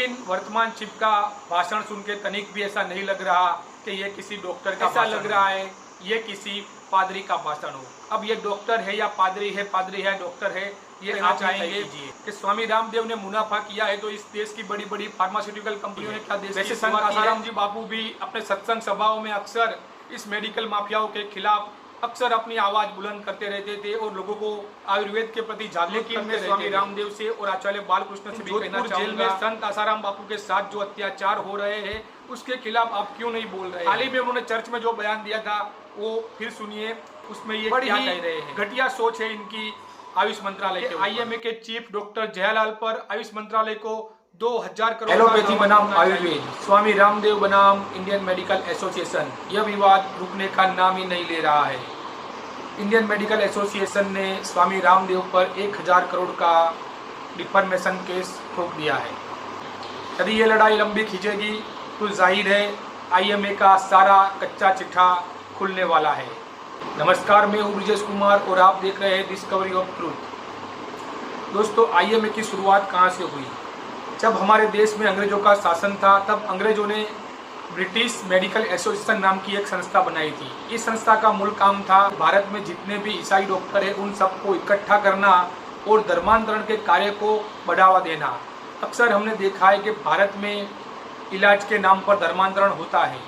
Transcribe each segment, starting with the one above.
लेकिन वर्तमान चीफ का भाषण सुन के तनिक भी ऐसा नहीं लग रहा कि ये किसी डॉक्टर का ऐसा लग रहा है ये किसी पादरी का भाषण हो। अब ये डॉक्टर है या पादरी है डॉक्टर है, ये आप चाहेंगे कि स्वामी रामदेव ने मुनाफा किया है तो इस देश की बड़ी बड़ी फार्मास्यूटिकल कंपनियों ने क्या देश वैसे संत आसाराम जी बापू भी अपने सत्संग सभाओं में अक्सर इस मेडिकल माफियाओं के खिलाफ अक्सर अपनी आवाज बुलंद करते रहते थे और लोगों को आयुर्वेद के प्रति जागरूक करते थे। स्वामी रामदेव से और आचार्य बालकृष्ण से जोधपुर जेल में संत आसाराम बापू के साथ जो अत्याचार हो रहे हैं उसके खिलाफ आप क्यों नहीं बोल रहे? हाल ही में उन्होंने चर्च में जो बयान दिया था वो फिर सुनिए, उसमें ये क्या कह रहे हैं। घटिया सोच है इनकी आयुष मंत्रालय के। आईएमए के चीफ डॉक्टर जयालाल पर आयुष मंत्रालय को 2000 करोड़ एलोपैथी बनाम आयुर्वेद, स्वामी रामदेव बनाम इंडियन मेडिकल एसोसिएशन, यह विवाद रुकने का नाम ही नहीं ले रहा है। इंडियन मेडिकल एसोसिएशन ने स्वामी रामदेव पर 1000 करोड़ का डिफॉर्मेशन केस ठोक दिया है। यदि ये लड़ाई लंबी खींचेगी तो जाहिर है आईएमए का सारा कच्चा चिट्ठा खुलने वाला है। नमस्कार, मैं हूँ ब्रिजेश कुमार और आप देख रहे हैं डिस्कवरी ऑफ ट्रूथ। दोस्तों, आईएमए की शुरुआत कहाँ से हुई? जब हमारे देश में अंग्रेजों का शासन था तब अंग्रेजों ने ब्रिटिश मेडिकल एसोसिएशन नाम की एक संस्था बनाई थी। इस संस्था का मूल काम था भारत में जितने भी ईसाई डॉक्टर हैं उन सबको इकट्ठा करना और धर्मांतरण के कार्य को बढ़ावा देना। अक्सर हमने देखा है कि भारत में इलाज के नाम पर धर्मांतरण होता है,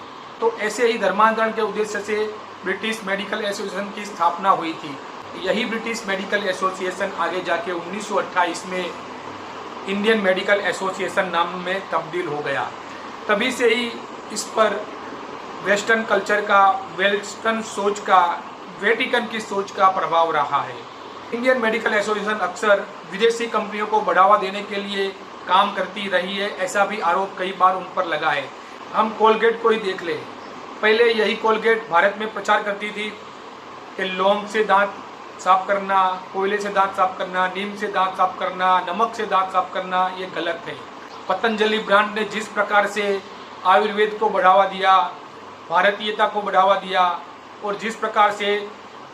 तो ऐसे ही धर्मांतरण के उद्देश्य से ब्रिटिश मेडिकल एसोसिएशन की स्थापना हुई थी। यही ब्रिटिश मेडिकल एसोसिएशन आगे जाके 1928 में इंडियन मेडिकल एसोसिएशन नाम में तब्दील हो गया। तभी से ही इस पर वेस्टर्न कल्चर का, वेस्टर्न सोच का, वेटिकन की सोच का प्रभाव रहा है। इंडियन मेडिकल एसोसिएशन अक्सर विदेशी कंपनियों को बढ़ावा देने के लिए काम करती रही है, ऐसा भी आरोप कई बार उन पर लगा है। हम कोलगेट को ही देख लें। पहले यही कोलगेट भारत में प्रचार करती थी कि लौंग से दांत साफ करना, कोयले से दांत साफ करना, नीम से दांत साफ करना, नमक से दांत साफ करना ये गलत है। पतंजलि ब्रांड ने जिस प्रकार से आयुर्वेद को बढ़ावा दिया, भारतीयता को बढ़ावा दिया और जिस प्रकार से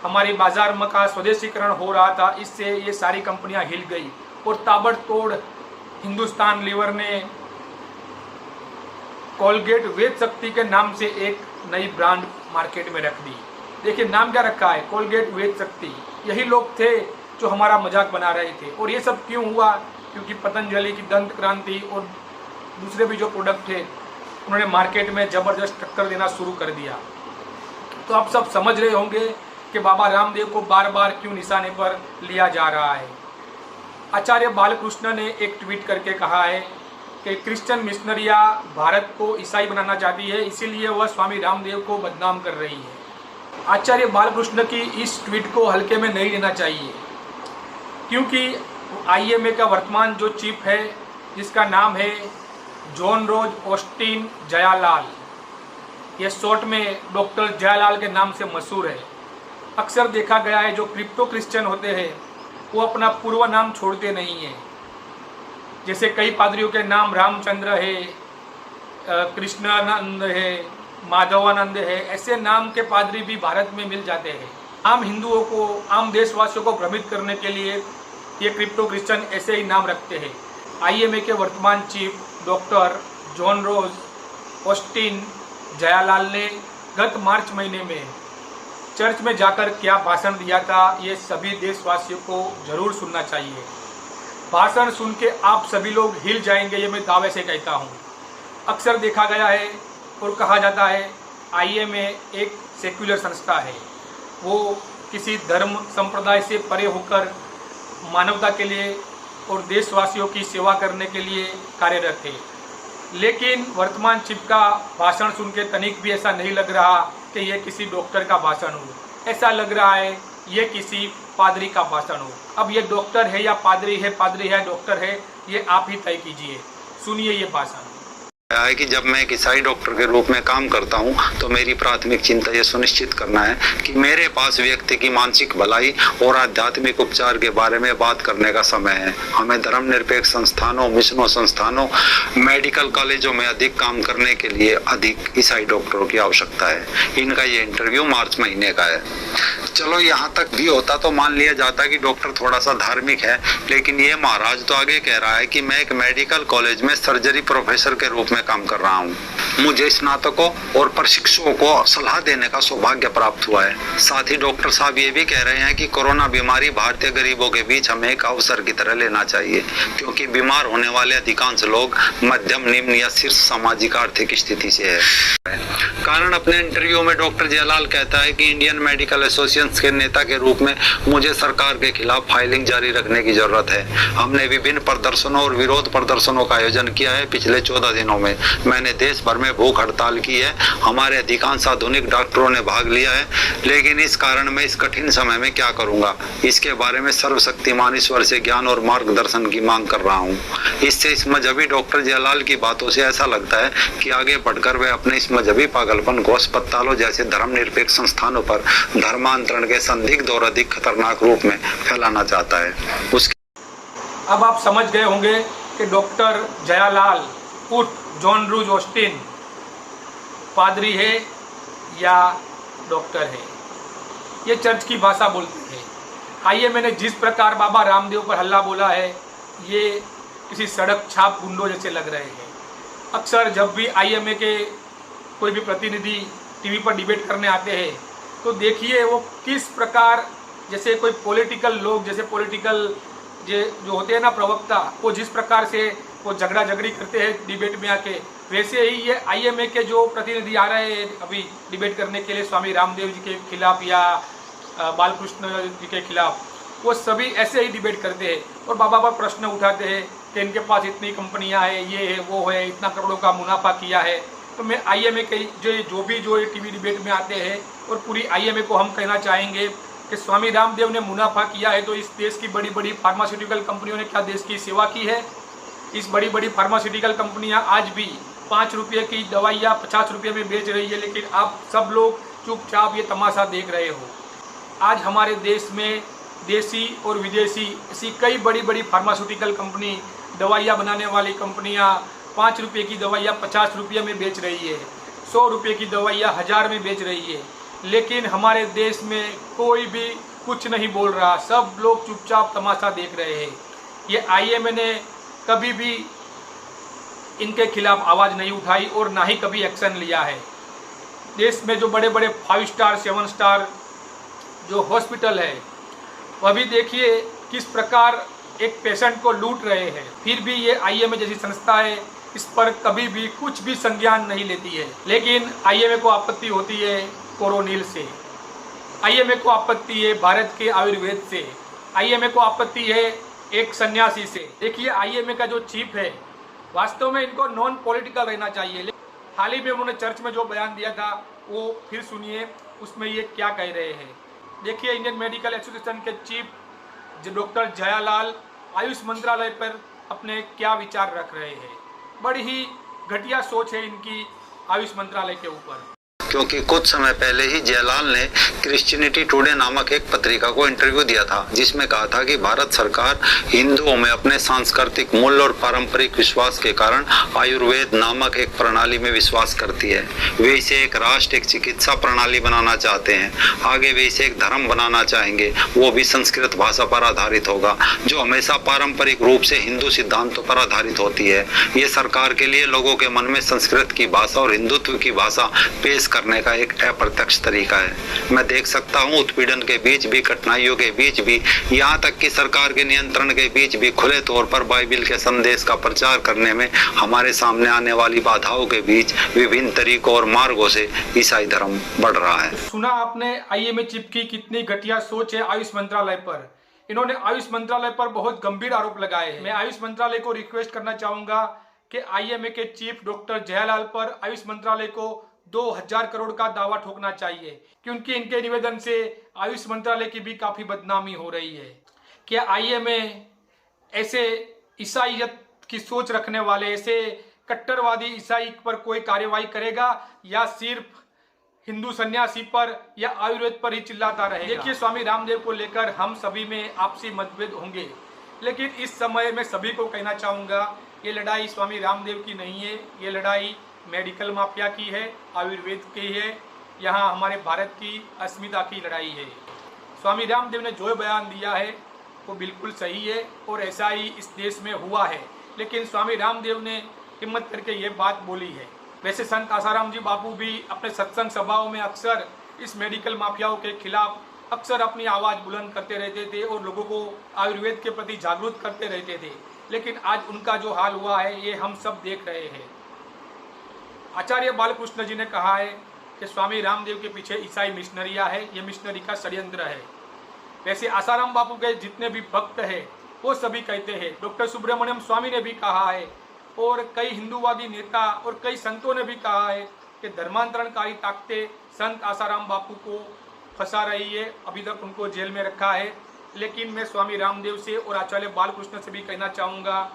हमारी बाजार में का स्वदेशीकरण हो रहा था, इससे ये सारी कंपनियां हिल गई और ताबड़तोड़ हिंदुस्तान लीवर ने कोलगेट वेद शक्ति के नाम से एक नई ब्रांड मार्केट में रख दी। देखिए नाम क्या रखा है, कोलगेट वेद शक्ति। यही लोग थे जो हमारा मजाक बना रहे थे। और ये सब क्यों हुआ? क्योंकि पतंजलि की दंत क्रांति और दूसरे भी जो प्रोडक्ट थे उन्होंने मार्केट में जबरदस्त टक्कर देना शुरू कर दिया। तो आप सब समझ रहे होंगे कि बाबा रामदेव को बार बार क्यों निशाने पर लिया जा रहा है। आचार्य बालकृष्ण ने एक ट्वीट करके कहा है कि क्रिश्चियन मिशनरियां भारत को ईसाई बनाना चाहती है, इसीलिए वह स्वामी रामदेव को बदनाम कर रही है। आचार्य बालकृष्ण की इस ट्वीट को हल्के में नहीं लेना चाहिए, क्योंकि आईएमए का वर्तमान जो चीफ है जिसका नाम है जॉन रोज ऑस्टिन जयालाल, ये शॉर्ट में डॉक्टर जयालाल के नाम से मशहूर है। अक्सर देखा गया है जो क्रिप्टो क्रिश्चियन होते हैं वो अपना पूर्व नाम छोड़ते नहीं हैं। जैसे कई पादरियों के नाम रामचंद्र है, कृष्णानंद है, माधवानंद है, ऐसे नाम के पादरी भी भारत में मिल जाते हैं। आम हिंदुओं को, आम देशवासियों को भ्रमित करने के लिए ये क्रिप्टो क्रिश्चियन ऐसे ही नाम रखते हैं। आईएमए के वर्तमान चीफ डॉक्टर जॉन रोज ऑस्टिन जयालाल ने गत मार्च महीने में चर्च में जाकर क्या भाषण दिया था ये सभी देशवासियों को जरूर सुनना चाहिए। भाषण सुन के आप सभी लोग हिल जाएंगे, ये मैं दावे से कहता हूँ। अक्सर देखा गया है और कहा जाता है आईएमए एक सेक्युलर संस्था है, वो किसी धर्म संप्रदाय से परे होकर मानवता के लिए और देशवासियों की सेवा करने के लिए कार्यरत है। लेकिन वर्तमान चीफ का भाषण सुन के तनिक भी ऐसा नहीं लग रहा कि ये किसी डॉक्टर का भाषण हो। ऐसा लग रहा है ये किसी पादरी का भाषण हो। अब ये डॉक्टर है या पादरी है डॉक्टर है, ये आप ही तय कीजिए। सुनिए ये भाषण। है कि जब मैं एक ईसाई डॉक्टर के रूप में काम करता हूं तो मेरी प्राथमिक चिंता यह सुनिश्चित करना है कि मेरे पास व्यक्ति की मानसिक भलाई और आध्यात्मिक उपचार के बारे में बात करने का समय है। हमें धर्मनिरपेक्ष संस्थानों, मिशनों संस्थानों, मेडिकल कॉलेजों में अधिक काम करने के लिए अधिक ईसाई डॉक्टरों की आवश्यकता है। इनका ये इंटरव्यू मार्च महीने का है। चलो यहाँ तक भी होता तो मान लिया जाता कि डॉक्टर थोड़ा सा धार्मिक है, लेकिन ये महाराज तो आगे कह रहा है कि मैं एक मेडिकल कॉलेज में सर्जरी प्रोफेसर के रूप में काम कर रहा हूँ। मुझे स्नातकों और प्रशिक्षुओं को सलाह देने का सौभाग्य प्राप्त हुआ है। साथ ही डॉक्टर साहब ये भी कह रहे हैं कि कोरोना बीमारी भारतीय गरीबों के बीच हमें एक अवसर की तरह लेना चाहिए, क्योंकि बीमार होने वाले अधिकांश लोग मध्यम, निम्न या शीर्ष सामाजिक आर्थिक स्थिति से है। कारण अपने इंटरव्यू में डॉक्टर जयलाल कहता है कि इंडियन मेडिकल एसोसिएशन के नेता के रूप में मुझे सरकार के खिलाफ फाइलिंग जारी रखने की जरूरत है। हमने विभिन्न प्रदर्शनों और विरोध प्रदर्शनों का आयोजन किया है। पिछले 14 दिनों में मैंने देश भर में भूख हड़ताल की है। हमारे अधिकांश आधुनिक डॉक्टरों ने भाग लिया है, लेकिन इस कारण मैं इस कठिन समय में क्या करूंगा, इसके बारे में सर्वशक्तिमान ईश्वर से ज्ञान और मार्गदर्शन की मांग कर रहा हूं। इससे इस मजहबी डॉक्टर जयलाल की बातों से ऐसा लगता है कि आगे बढ़कर वे अपने इस मजहबी पागलपन को अस्पतालों जैसे धर्मनिरपेक्ष संस्थानों पर धर्मांतरण के संदिग्ध और अधिक खतरनाक रूप में फैलाना चाहता है। अब आप समझ गए होंगे कि डॉक्टर जयालाल उर्फ जॉन रूज ऑस्टिन पादरी है या डॉक्टर है। ये चर्च की भाषा बोलते हैं। आइए, मैंने जिस प्रकार बाबा रामदेव पर हल्ला बोला है, ये किसी सड़क छाप गुंडों जैसे लग रहे हैं। अक्सर जब भी IMA के कोई भी प्रतिनिधि टीवी पर डिबेट करने आते हैं तो देखिए वो किस प्रकार, जैसे कोई पॉलिटिकल लोग, जैसे पॉलिटिकल जो होते हैं ना प्रवक्ता, वो जिस प्रकार से वो झगड़ा झगड़ी करते हैं डिबेट में आके, वैसे ही ये IMA के जो प्रतिनिधि आ रहे हैं अभी डिबेट करने के लिए स्वामी रामदेव जी के खिलाफ या बालकृष्ण जी के खिलाफ, वो सभी ऐसे ही डिबेट करते हैं और बाबा पर प्रश्न उठाते हैं कि इनके पास इतनी कंपनियां हैं, ये है, वो है, इतना करोड़ों का मुनाफा किया है। तो मैं IMA के जो भी टीवी डिबेट में आते हैं और पूरी IMA को हम कहना चाहेंगे कि स्वामी रामदेव ने मुनाफा किया है तो इस देश की बड़ी बड़ी फार्मास्यूटिकल कंपनियों ने क्या देश की सेवा की है? इस बड़ी बड़ी फार्मास्यूटिकल कंपनियां आज भी 5 रुपये की दवाइयाँ 50 रुपये में बेच रही है, लेकिन आप सब लोग चुपचाप ये तमाशा देख रहे हो। आज हमारे देश में देसी और विदेशी ऐसी कई बड़ी बड़ी फार्मास्यूटिकल कंपनी, दवाइयाँ बनाने वाली कंपनियाँ 5 रुपये की दवाइयाँ 50 रुपये में बेच रही है, 100 रुपये की दवाइयाँ 1000 में बेच रही है, लेकिन हमारे देश में कोई भी कुछ नहीं बोल रहा। सब लोग चुपचाप तमाशा देख रहे हैं। ये IMA ने कभी भी इनके खिलाफ आवाज़ नहीं उठाई और ना ही कभी एक्शन लिया है। देश में जो बड़े बड़े 5 स्टार 7 स्टार जो हॉस्पिटल है, वह भी देखिए किस प्रकार एक पेशेंट को लूट रहे हैं। फिर भी ये IMA जैसी संस्था है, इस पर कभी भी कुछ भी संज्ञान नहीं लेती है। लेकिन IMA को आपत्ति होती है कोरोनिल से, IMA को आपत्ति है भारत के आयुर्वेद से, IMA को आपत्ति है एक सन्यासी से। देखिए IMA का जो चीफ है, वास्तव में इनको नॉन पॉलिटिकल रहना चाहिए। हाल ही में उन्होंने चर्च में जो बयान दिया था वो फिर सुनिए, उसमें ये क्या कह रहे हैं। देखिए, इंडियन मेडिकल एसोसिएशन के चीफ डॉक्टर जयालाल आयुष मंत्रालय पर अपने क्या विचार रख रहे हैं। बड़ी ही घटिया सोच है इनकी आयुष मंत्रालय के ऊपर। क्योंकि कुछ समय पहले ही जयलाल ने क्रिश्चियनिटी टुडे नामक एक पत्रिका को इंटरव्यू दिया था, जिसमें कहा था कि भारत सरकार हिंदुओं में अपने सांस्कृतिक मूल्य और पारंपरिक विश्वास के कारण आयुर्वेद नामक एक प्रणाली में विश्वास करती है। वे इसे एक राष्ट्र, एक चिकित्सा प्रणाली बनाना चाहते हैं। आगे वे इसे एक धर्म बनाना चाहेंगे, वो भी संस्कृत भाषा पर आधारित होगा, जो हमेशा पारंपरिक रूप से हिंदू सिद्धांतों पर आधारित होती है। ये सरकार के लिए लोगों के मन में संस्कृत की भाषा और हिंदुत्व की भाषा पेश करने का एक अप्रत्यक्ष तरीका है। मैं देख सकता हूँ उत्पीड़न के बीच भी, कठिनाइयों के बीच भी, यहाँ तक कि सरकार के नियंत्रण के बीच भी खुले तौर पर बाइबिल के संदेश का प्रचार करने में हमारे सामने आने वाली बाधाओं के बीच विभिन्न तरीकों और मार्गों से ईसाई धर्म बढ़ रहा है। सुना आपने IMA चीफ की कितनी घटिया सोच है आयुष मंत्रालय पर। इन्होंने आयुष मंत्रालय पर बहुत गंभीर आरोप लगाए हैं। मैं आयुष मंत्रालय को रिक्वेस्ट करना चाहूंगा कि IMA के चीफ डॉक्टर जयालाल पर आयुष मंत्रालय को 2000 करोड़ का दावा ठोकना चाहिए, क्योंकि इनके निवेदन से आयुष मंत्रालय की भी काफी बदनामी हो रही है। क्या IMA ऐसे ईसाइयत की सोच रखने वाले, ऐसे कट्टरवादी ईसाई पर कोई कार्यवाही करेगा या सिर्फ हिंदू सन्यासी पर या आयुर्वेद पर ही चिल्लाता रहेगा। देखिए, स्वामी रामदेव को लेकर हम सभी में आपसी मतभेद होंगे, लेकिन इस समय मैं सभी को कहना चाहूँगा, ये लड़ाई स्वामी रामदेव की नहीं है, ये लड़ाई मेडिकल माफिया की है, आयुर्वेद की है, यहाँ हमारे भारत की अस्मिता की लड़ाई है। स्वामी रामदेव ने जो बयान दिया है वो बिल्कुल सही है और ऐसा ही इस देश में हुआ है, लेकिन स्वामी रामदेव ने हिम्मत करके ये बात बोली है। वैसे संत आसाराम जी बापू भी अपने सत्संग सभाओं में अक्सर इस मेडिकल माफियाओं के खिलाफ अक्सर अपनी आवाज़ बुलंद करते रहते थे और लोगों को आयुर्वेद के प्रति जागरूक करते रहते थे, लेकिन आज उनका जो हाल हुआ है ये हम सब देख रहे हैं। आचार्य बालकृष्ण जी ने कहा है कि स्वामी रामदेव के पीछे ईसाई मिशनरियाँ है, ये मिशनरी का षड्यंत्र है। वैसे आसाराम बापू के जितने भी भक्त हैं वो सभी कहते हैं, डॉक्टर सुब्रमण्यम स्वामी ने भी कहा है और कई हिंदूवादी नेता और कई संतों ने भी कहा है कि धर्मांतरणकारी ताकतें संत आसाराम बापू को फंसा रही है, अभी तक उनको जेल में रखा है। लेकिन मैं स्वामी रामदेव से और आचार्य बालकृष्ण से भी कहना चाहूँगा,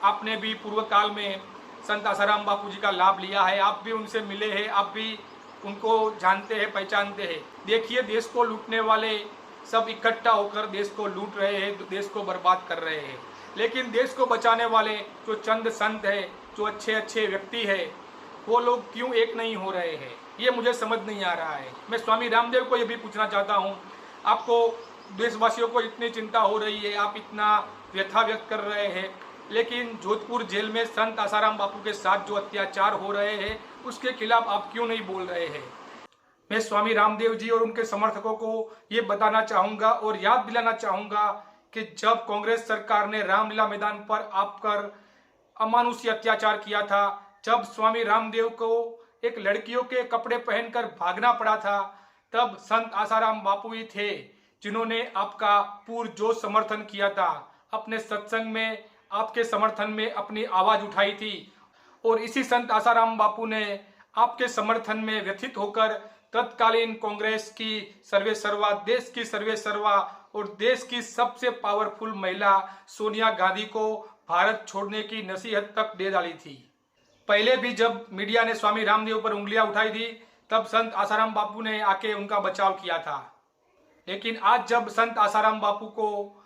आपने भी पूर्व काल में संत आसाराम बापू जी का लाभ लिया है, आप भी उनसे मिले हैं, आप भी उनको जानते हैं, पहचानते हैं। देखिए, देश को लूटने वाले सब इकट्ठा होकर देश को लूट रहे हैं, देश को बर्बाद कर रहे हैं, लेकिन देश को बचाने वाले जो चंद संत है, जो अच्छे अच्छे व्यक्ति है, वो लोग क्यों एक नहीं हो रहे हैं, ये मुझे समझ नहीं आ रहा है। मैं स्वामी रामदेव को ये भी पूछना चाहता हूँ, आपको देशवासियों को इतनी चिंता हो रही है, आप इतना व्यथा व्यक्त कर रहे हैं, लेकिन जोधपुर जेल में संत आसाराम बापू के साथ जो अत्याचार हो रहे हैं उसके खिलाफ आप क्यों नहीं बोल रहे हैं। मैं स्वामी रामदेव जी और उनके समर्थकों को ये बताना चाहूँगा और याद दिलाना चाहूँगा कि जब कांग्रेस सरकार ने रामलीला मैदान पर आकर अमानुषी अत्याचार किया था, जब स्वामी रामदेव को एक लड़कियों के कपड़े पहनकर भागना पड़ा था, तब संत आसाराम बापू ही थे जिन्होंने आपका पुरजोश समर्थन किया था, अपने सत्संग में आपके समर्थन में अपनी आवाज़ उठाई थी। और इसी संत आसाराम बापू ने आपके समर्थन में व्यथित होकर तत्कालीन कांग्रेस की सर्वे सर्वा, देश की सर्वे सर्वा और देश की सबसे पावरफुल महिला सोनिया गांधी को भारत छोड़ने की नसीहत तक दे डाली थी। पहले भी जब मीडिया ने स्वामी रामदेव पर उंगलियां उठाई थी, तब संत आसाराम बापू ने आके उनका बचाव किया था, लेकिन आज जब संत आसाराम बापू को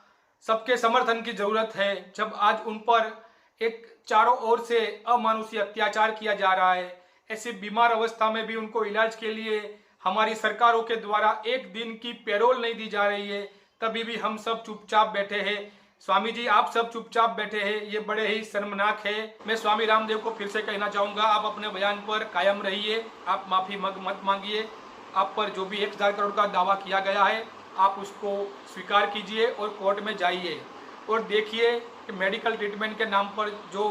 सबके समर्थन की जरूरत है, जब आज उन पर एक चारों ओर से अमानुषी अत्याचार किया जा रहा है, ऐसी बीमार अवस्था में भी उनको इलाज के लिए हमारी सरकारों के द्वारा एक दिन की पैरोल नहीं दी जा रही है, तभी भी हम सब चुपचाप बैठे हैं। स्वामी जी, आप सब चुपचाप बैठे हैं, ये बड़े ही शर्मनाक है। मैं स्वामी रामदेव को फिर से कहना चाहूँगा, आप अपने बयान पर कायम रहिए, आप माफ़ी मत मांगिए। आप पर जो भी 1000 करोड़ का दावा किया गया है, आप उसको स्वीकार कीजिए और कोर्ट में जाइए और देखिए कि मेडिकल ट्रीटमेंट के नाम पर जो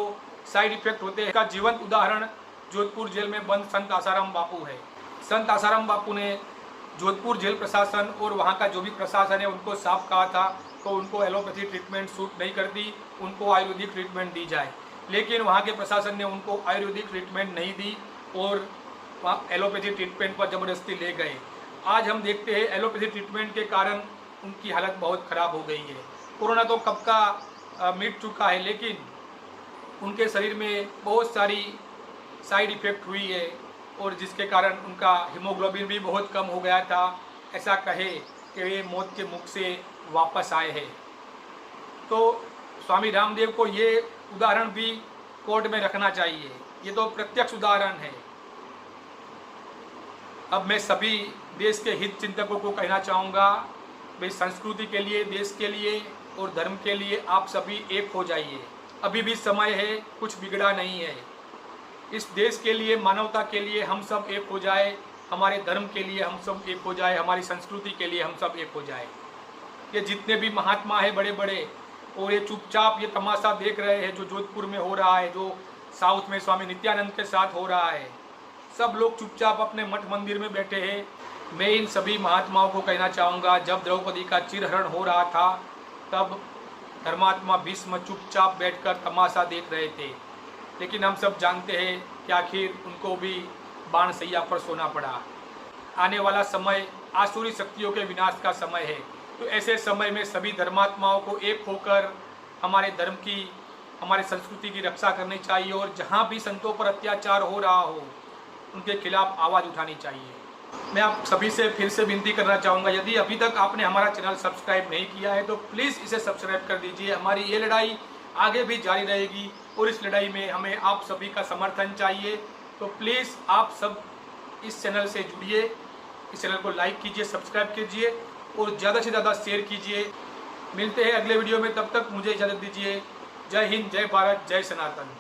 साइड इफेक्ट होते हैं, का जीवंत उदाहरण जोधपुर जेल में बंद संत आसाराम बापू है। संत आसाराम बापू ने जोधपुर जेल प्रशासन और वहाँ का जो भी प्रशासन है उनको साफ कहा था तो उनको एलोपैथी ट्रीटमेंट सूट नहीं करती, उनको आयुर्वेदिक ट्रीटमेंट दी जाए, लेकिन वहाँ के प्रशासन ने उनको आयुर्वेदिक ट्रीटमेंट नहीं दी और वहाँ एलोपैथी ट्रीटमेंट पर ज़बरदस्ती ले गए। आज हम देखते हैं एलोपैथी ट्रीटमेंट के कारण उनकी हालत बहुत ख़राब हो गई है। कोरोना तो कब का मिट चुका है, लेकिन उनके शरीर में बहुत सारी साइड इफ़ेक्ट हुई है और जिसके कारण उनका हीमोग्लोबिन भी बहुत कम हो गया था। ऐसा कहे कि वे मौत के मुख से वापस आए हैं। तो स्वामी रामदेव को ये उदाहरण भी कोर्ट में रखना चाहिए, ये तो प्रत्यक्ष उदाहरण है। अब मैं सभी देश के हित चिंतकों को कहना चाहूँगा, भाई संस्कृति के लिए, देश के लिए और धर्म के लिए आप सभी एक हो जाइए। अभी भी समय है, कुछ बिगड़ा नहीं है। इस देश के लिए, मानवता के लिए हम सब एक हो जाए, हमारे धर्म के लिए हम सब एक हो जाए, हमारी संस्कृति के लिए हम सब एक हो जाए। ये जितने भी महात्मा हैं बड़े बड़े, और ये चुपचाप ये तमाशा देख रहे हैं जो जोधपुर में हो रहा है, जो साउथ में स्वामी नित्यानंद के साथ हो रहा है, सब लोग चुपचाप अपने मठ मंदिर में बैठे हैं। मैं इन सभी महात्माओं को कहना चाहूँगा, जब द्रौपदी का चिरहरण हो रहा था तब धर्मात्मा भीष्म चुपचाप बैठकर तमाशा देख रहे थे, लेकिन हम सब जानते हैं कि आखिर उनको भी बाणसैया पर सोना पड़ा। आने वाला समय आसुरी शक्तियों के विनाश का समय है, तो ऐसे समय में सभी धर्मात्माओं को एक होकर हमारे धर्म की हमारी संस्कृति की रक्षा करनी चाहिए और जहाँ भी संतों पर अत्याचार हो रहा हो उनके खिलाफ आवाज़ उठानी चाहिए। मैं आप सभी से फिर से विनती करना चाहूँगा, यदि अभी तक आपने हमारा चैनल सब्सक्राइब नहीं किया है तो प्लीज़ इसे सब्सक्राइब कर दीजिए। हमारी ये लड़ाई आगे भी जारी रहेगी और इस लड़ाई में हमें आप सभी का समर्थन चाहिए। तो प्लीज़ आप सब इस चैनल से जुड़िए, इस चैनल को लाइक कीजिए, सब्सक्राइब कीजिए और ज़्यादा से ज़्यादा शेयर कीजिए। मिलते हैं अगले वीडियो में, तब तक मुझे इजाज़त दीजिए। जय हिंद, जय भारत, जय सनातन।